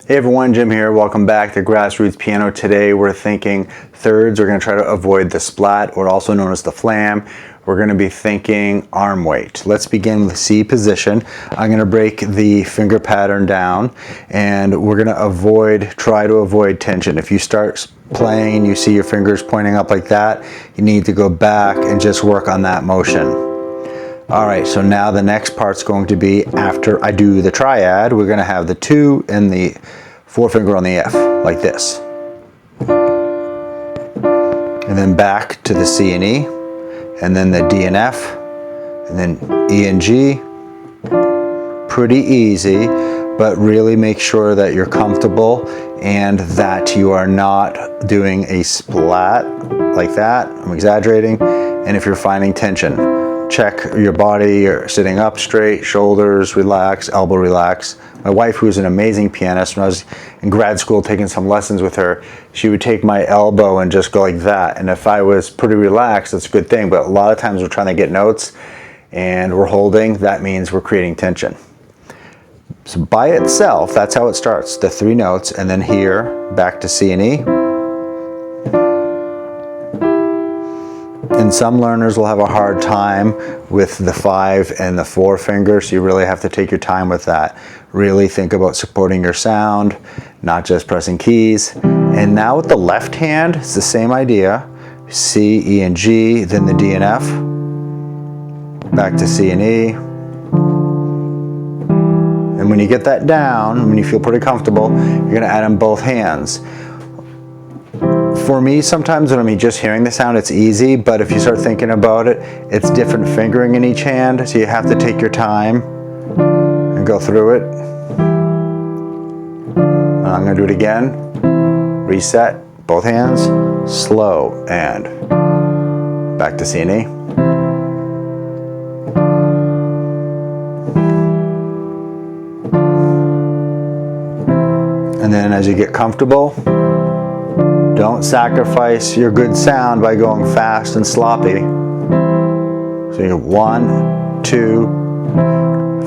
Hey everyone, Jim here. Welcome back to Grassroots Piano. Today we're thinking thirds. We're going to try to avoid the splat, or also known as the flam. We're going to be thinking arm weight. Let's begin with C position. I'm going to break the finger pattern down, and we're going to try to avoid tension. If you start playing and you see your fingers pointing up like that, you need to go back and just work on that motion. All right, so now the next part's going to be after I do the triad, we're gonna have the 2 and the forefinger on the F, like this. And then back to the C and E, and then the D and F, and then E and G. Pretty easy, but really make sure that you're comfortable and that you are not doing a splat like that. I'm exaggerating. And if you're finding tension, check your body. You're sitting up straight, shoulders relax, elbow relax. My wife, who's an amazing pianist, when I was in grad school taking some lessons with her, she would take my elbow and just go like that. And if I was pretty relaxed, that's a good thing. But a lot of times we're trying to get notes and we're holding. That means we're creating tension. So by itself, that's how it starts. The 3 notes, and then here, back to C and E. And some learners will have a hard time with the 5 and the 4 fingers, so you really have to take your time with that. Really think about supporting your sound, not just pressing keys. And now with the left hand, it's the same idea. C, E, and G, then the D and F. Back to C and E. And when you get that down, when you feel pretty comfortable, you're gonna add in both hands. For me, sometimes when I'm just hearing the sound, it's easy, but if you start thinking about it, it's different fingering in each hand, so you have to take your time and go through it. And I'm going to do it again. Reset, both hands, slow, and back to C and E. And then as you get comfortable, don't sacrifice your good sound by going fast and sloppy. So you go 1, 2,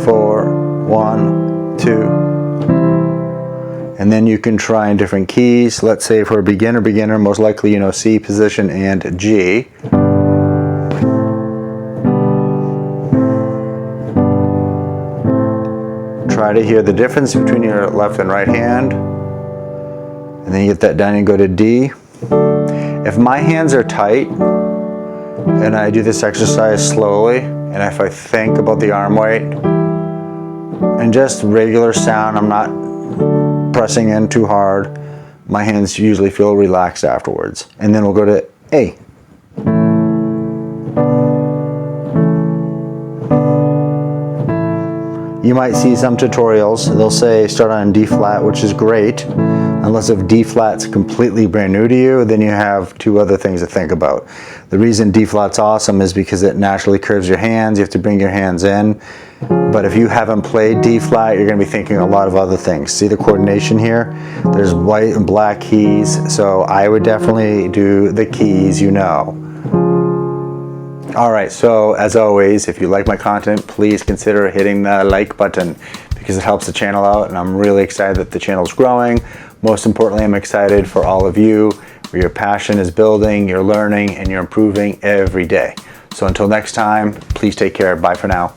4, 1, 2. And then you can try in different keys. Let's say for a beginner, most likely you know C position and G. Try to hear the difference between your left and right hand. And then you get that down and go to D. If my hands are tight and I do this exercise slowly, and if I think about the arm weight and just regular sound, I'm not pressing in too hard, my hands usually feel relaxed afterwards. And then we'll go to A. You might see some tutorials, they'll say start on D flat, which is great. Unless if D flat's completely brand new to you, then you have 2 other things to think about. The reason D flat's awesome is because it naturally curves your hands. You have to bring your hands in. But if you haven't played D flat, you're going to be thinking a lot of other things. See the coordination here? There's white and black keys, so I would definitely do the keys you know. Alright, so as always, if you like my content, please consider hitting the like button because it helps the channel out, and I'm really excited that the channel's growing. Most importantly, I'm excited for all of you, where your passion is building, you're learning, and you're improving every day. So until next time, please take care. Bye for now.